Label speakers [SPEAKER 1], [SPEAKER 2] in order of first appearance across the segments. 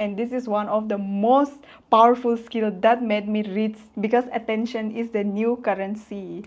[SPEAKER 1] And this is one of the most powerful skills that made me rich, because attention is the new currency.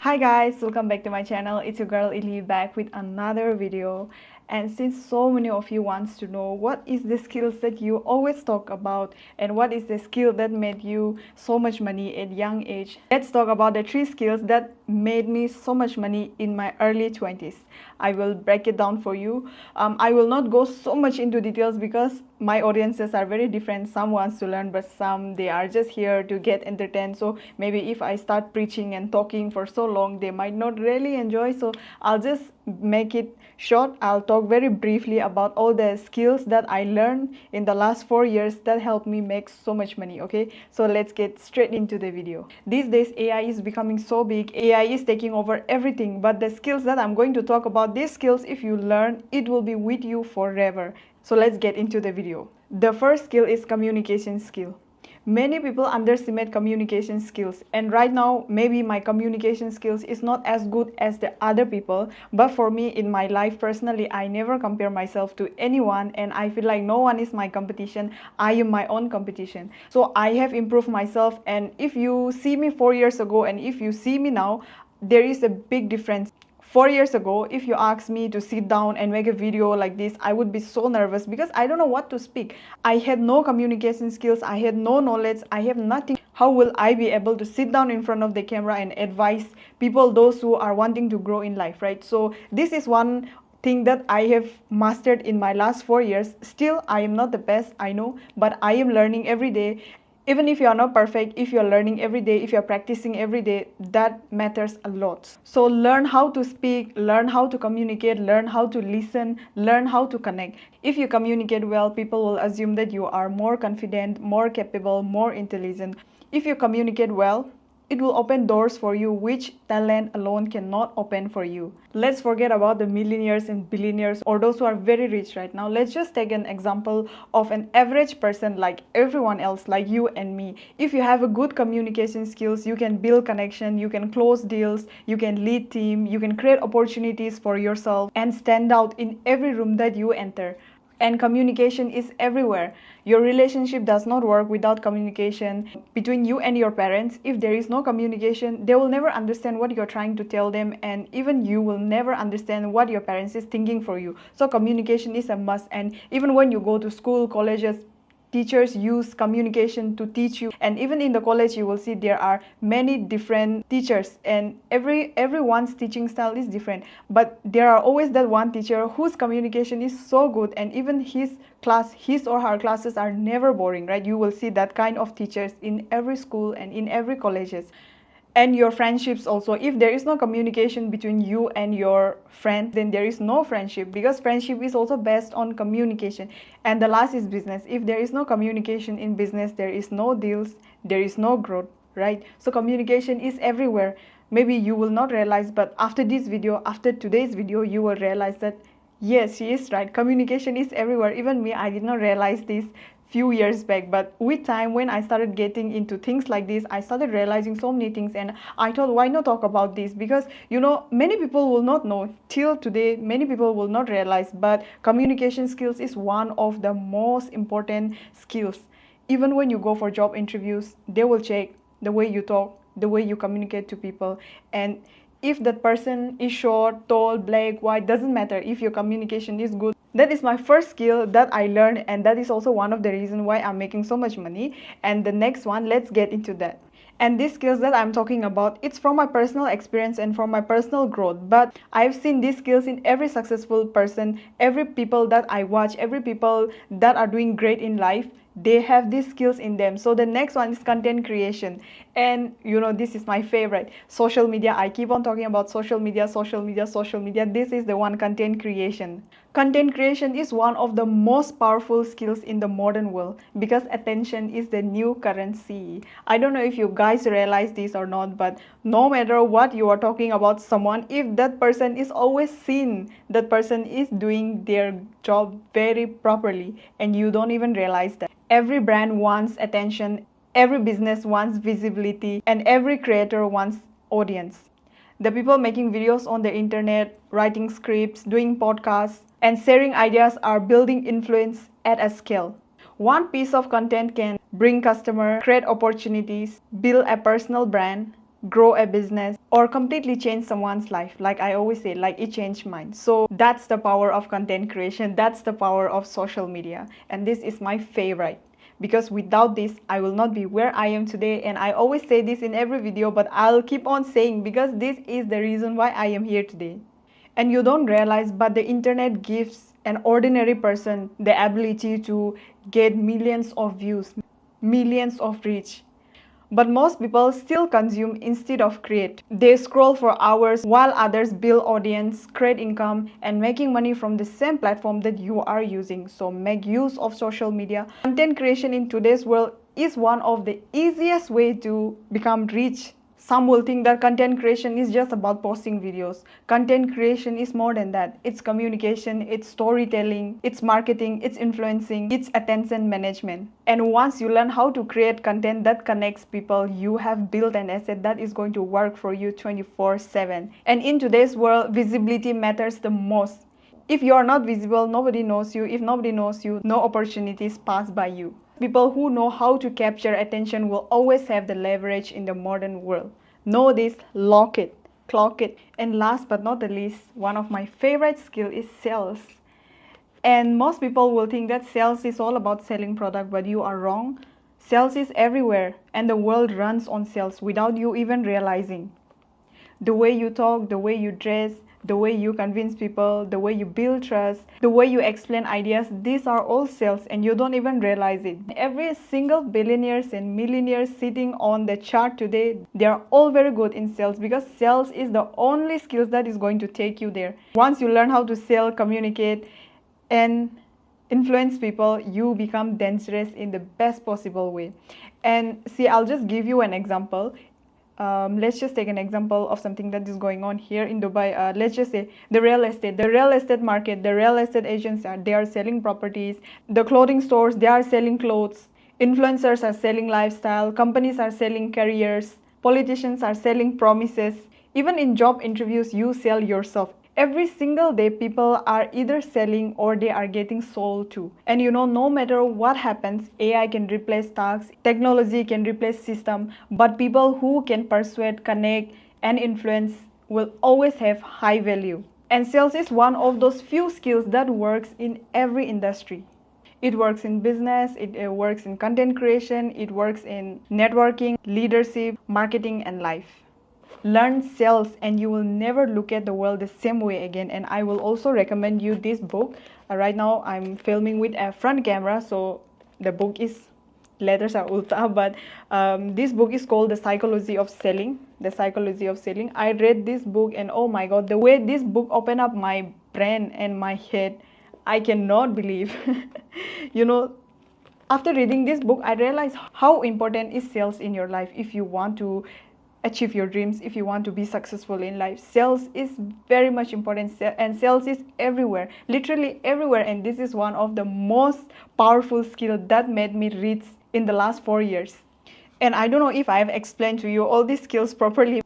[SPEAKER 1] Hi guys, welcome back to my channel. It's your girl Ellie back with another video. And since so many of you wants to know what is the skills that you always talk about and what is the skill that made you so much money at young age, let's talk about the 3 skills that made me so much money in my early 20s. I will break it down for you. I will not go so much into details because my audiences are very different. Some wants to learn, but some they are just here to get entertained. So maybe if I start preaching and talking for so long, they might not really enjoy. So I'll just make it short. I'll talk very briefly about all the skills that I learned in the last 4 years that helped me make so much money. Okay, so let's get straight into the video. These days AI is becoming so big. AI is taking over everything, but the skills that I'm going to talk about, these skills, if you learn, it will be with you forever. So let's get into the video. The first skill is communication skill. Many people underestimate communication skills, and right now maybe my communication skills is not as good as the other people, but for me in my life personally, I never compare myself to anyone, and I feel like no one is my competition. I am my own competition. So I have improved myself, and if you see me 4 years ago and if you see me now, there is a big difference. 4 years ago, if you asked me to sit down and make a video like this, I would be so nervous because I don't know what to speak. I had no communication skills, I had no knowledge, I have nothing. How will I be able to sit down in front of the camera and advise people, those who are wanting to grow in life, right? So this is one thing that I have mastered in my last 4 years. Still, I am not the best, I know, but I am learning every day. Even if you are not perfect, if you're learning every day, if you're practicing every day, that matters a lot. So learn how to speak, learn how to communicate, learn how to listen, learn how to connect. If you communicate well, people will assume that you are more confident, more capable, more intelligent. If you communicate well, it will open doors for you which talent alone cannot open for you. Let's forget about the millionaires and billionaires or those who are very rich right now. Let's just take an example of an average person like everyone else, like you and me. If you have a good communication skills, you can build connection, you can close deals, you can lead team, you can create opportunities for yourself and stand out in every room that you enter. And communication is everywhere. Your relationship does not work without communication between you and your parents. If there is no communication, they will never understand what you're trying to tell them, and even you will never understand what your parents is thinking for you. So communication is a must. And even when you go to school, colleges, teachers use communication to teach you, and even in the college you will see there are many different teachers, and everyone's teaching style is different, but there are always that one teacher whose communication is so good, and even his or her classes are never boring, right? You will see that kind of teachers in every school and in every colleges. And your friendships also, if there is no communication between you and your friend, then there is no friendship, because friendship is also based on communication. And the last is business. If there is no communication in business, there is no deals, there is no growth, right? So communication is everywhere. Maybe you will not realize, but after this video, after today's video, you will realize that yes, she is right, communication is everywhere. Even me, I did not realize this few years back, but with time, when I started getting into things like this, I started realizing so many things, and I thought, why not talk about this? Because many people will not know till today, many people will not realize, but communication skills is one of the most important skills. Even when you go for job interviews, they will check the way you talk, the way you communicate to people. And if that person is short, tall, black, white, doesn't matter. If your communication is good, that is my first skill that I learned, and that is also one of the reasons why I'm making so much money. And the next one, let's get into that. And these skills that I'm talking about, it's from my personal experience and from my personal growth, but I've seen these skills in every successful person, every people that I watch, every people that are doing great in life, they have these skills in them. So the next one is content creation. And this is my favorite, social media. I keep on talking about social media. This is the one, content creation. Content creation is one of the most powerful skills in the modern world, because attention is the new currency. I don't know if you guys realize this or not, but no matter what you are talking about someone, if that person is always seen, that person is doing their job very properly, and you don't even realize that. Every brand wants attention, every business wants visibility, and every creator wants audience. The people making videos on the internet, writing scripts, doing podcasts, and sharing ideas are building influence at a scale. One piece of content can bring customer, create opportunities, build a personal brand, grow a business, or completely change someone's life. Like I always say, like it changed mine. So that's the power of content creation. That's the power of social media. And this is my favorite. Because without this, I will not be where I am today. And I always say this in every video, but I'll keep on saying because this is the reason why I am here today. And you don't realize, but the internet gives an ordinary person the ability to get millions of views, millions of reach. But most people still consume instead of create. They scroll for hours while others build audience, create income, and making money from the same platform that you are using. So make use of social media. Content creation in today's world is one of the easiest way to become rich. Some will think that content creation is just about posting videos. Content creation is more than that. It's communication, it's storytelling, it's marketing, it's influencing, it's attention management. And once you learn how to create content that connects people, you have built an asset that is going to work for you 24/7. And in today's world, visibility matters the most. If you are not visible, nobody knows you. If nobody knows you, no opportunities pass by you. People who know how to capture attention will always have the leverage in the modern world. Know this, lock it, clock it. And last but not the least, one of my favorite skills is sales. And most people will think that sales is all about selling product, but you are wrong. Sales is everywhere, and the world runs on sales without you even realizing. The way you talk, the way you dress, the way you convince people, the way you build trust, the way you explain ideas, these are all sales and you don't even realize it. Every single billionaires and millionaires sitting on the chart today, they are all very good in sales because sales is the only skills that is going to take you there. Once you learn how to sell, communicate, and influence people, you become dangerous in the best possible way. And see, I'll just give you an example. Let's just take an example of something that is going on here in Dubai. Let's just say the real estate market, the real estate agents they are selling properties, the clothing stores, they are selling clothes, influencers are selling lifestyle, companies are selling careers, politicians are selling promises. Even in job interviews, you sell yourself. Every single day, people are either selling or they are getting sold to. And you know, no matter what happens, AI can replace tasks, technology can replace system, but people who can persuade, connect, and influence will always have high value. And sales is one of those few skills that works in every industry. It works in business, it works in content creation, it works in networking, leadership, marketing, and life. Learn sales and you will never look at the world the same way again. And I will also recommend you this book. Right now I'm filming with a front camera, so the book is letters are ulta, but this book is called The Psychology of Selling. The Psychology of Selling. I read this book and oh my god, the way this book opened up my brain and my head, I cannot believe. You know, after reading this book, I realized how important is sales in your life if you want to achieve your dreams, if you want to be successful in life. Sales is very much important, and sales is everywhere, literally everywhere. And this is one of the most powerful skills that made me rich in the last 4 years. And I don't know if I have explained to you all these skills properly.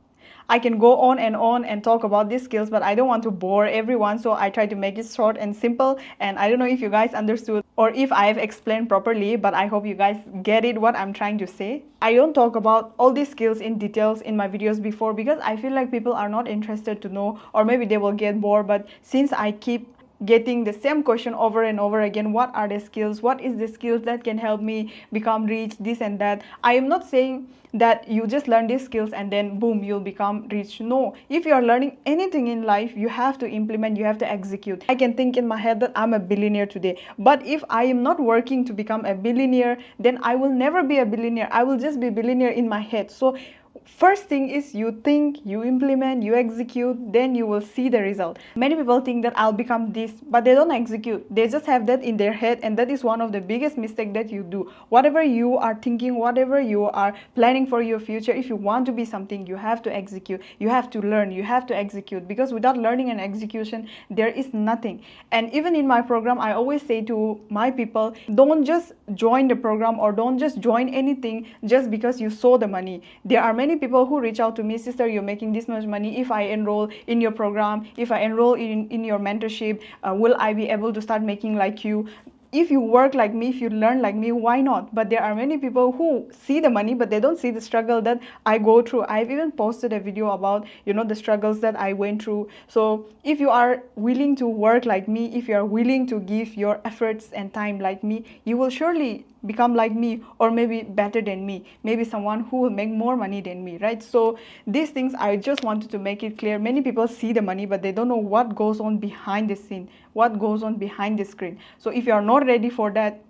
[SPEAKER 1] I can go on and talk about these skills, but I don't want to bore everyone, so I try to make it short and simple. And I don't know if you guys understood or if I have explained properly, but I hope you guys get it what I'm trying to say. I don't talk about all these skills in details in my videos before because I feel like people are not interested to know, or maybe they will get bored. But since I keep getting the same question over and over again, what are the skills, what is the skills that can help me become rich, this and that, I am not saying that you just learn these skills and then boom, you'll become rich. No, if you are learning anything in life, you have to implement, you have to execute. I can think in my head that I'm a billionaire today, but if I am not working to become a billionaire, then I will never be a billionaire. I will just be a billionaire in my head. So first thing is you think, you implement, you execute, then you will see the result. Many people think that I'll become this, but they don't execute. They just have that in their head, and that is one of the biggest mistakes that you do. Whatever you are thinking, whatever you are planning for your future, if you want to be something, you have to execute. You have to learn, you have to execute, because without learning and execution, there is nothing. And even in my program, I always say to my people, don't just join the program or don't just join anything just because you saw the money. There are many people who reach out to me, sister, you're making this much money. If I enroll in your program, if I enroll in your mentorship, will I be able to start making like you? if you work like me, if you learn like me, why not? But there are many people who see the money, but they don't see the struggle that I go through. I've even posted a video about, the struggles that I went through. So if you are willing to work like me, if you are willing to give your efforts and time like me, you will surely become like me, or maybe better than me, maybe someone who will make more money than me, right? So these things I just wanted to make it clear. Many people see the money, but they don't know what goes on behind the scene, what goes on behind the screen. So if you are not ready for that,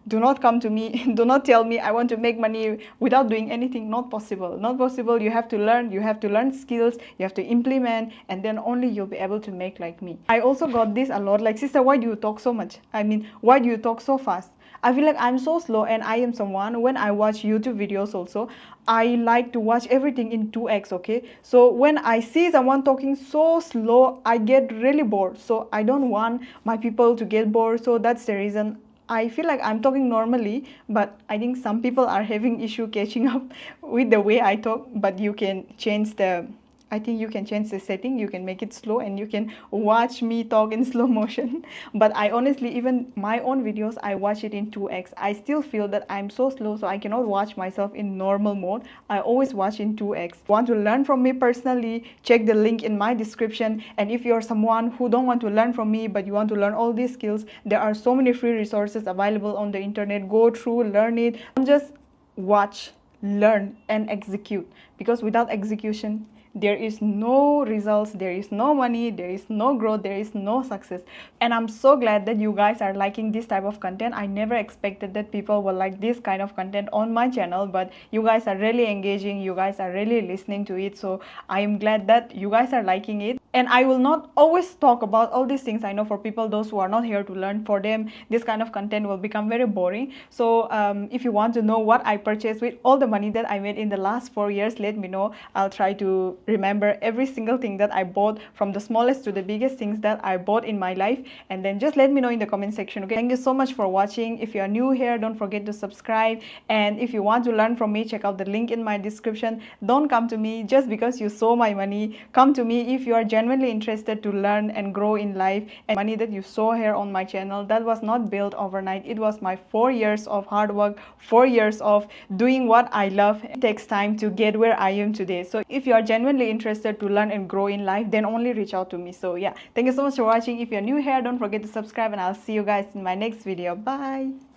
[SPEAKER 1] do not come to me. Do not tell me I want to make money without doing anything. Not possible, not possible. You have to learn skills, you have to implement, and then only you'll be able to make like me. I also got this a lot, like, sister, why do you talk so much? I mean, why do you talk so fast? I feel like I'm so slow, and I am someone, when I watch YouTube videos also, I like to watch everything in 2x, okay? So when I see someone talking so slow, I get really bored. So I don't want my people to get bored. So that's the reason I feel like I'm talking normally, but I think some people are having issue catching up with the way I talk. But you can change the, I think you can change the setting, you can make it slow, and you can watch me talk in slow motion. But I honestly, even my own videos, I watch it in 2x. I still feel that I'm so slow, so I cannot watch myself in normal mode. I always watch in 2x. Want to learn from me personally, check the link in my description. And if you're someone who don't want to learn from me, but you want to learn all these skills, there are so many free resources available on the internet. Go through, learn it. Don't just watch, learn, and execute. Because without execution, there is no results, there is no money, there is no growth, there is no success. And I'm so glad that you guys are liking this type of content. I never expected that people will like this kind of content on my channel, but you guys are really engaging, you guys are really listening to it. So I am glad that you guys are liking it. And I will not always talk about all these things. I know for people, those who are not here to learn, for them this kind of content will become very boring. So if you want to know what I purchased with all the money that I made in the last 4 years, let me know. I'll try to remember every single thing that I bought, from the smallest to the biggest things that I bought in my life. And then just let me know in the comment section, okay? Thank you so much for watching. If you are new here, don't forget to subscribe. And if you want to learn from me, check out the link in my description. Don't come to me just because you saw my money. Come to me if you are genuinely interested to learn and grow in life. And money that you saw here on my channel, that was not built overnight. It was my 4 years of hard work, 4 years of doing what I love. It takes time to get where I am today. So if you are genuinely interested to learn and grow in life, then only reach out to me. So yeah, thank you so much for watching. If you're new here, don't forget to subscribe, and I'll see you guys in my next video. Bye.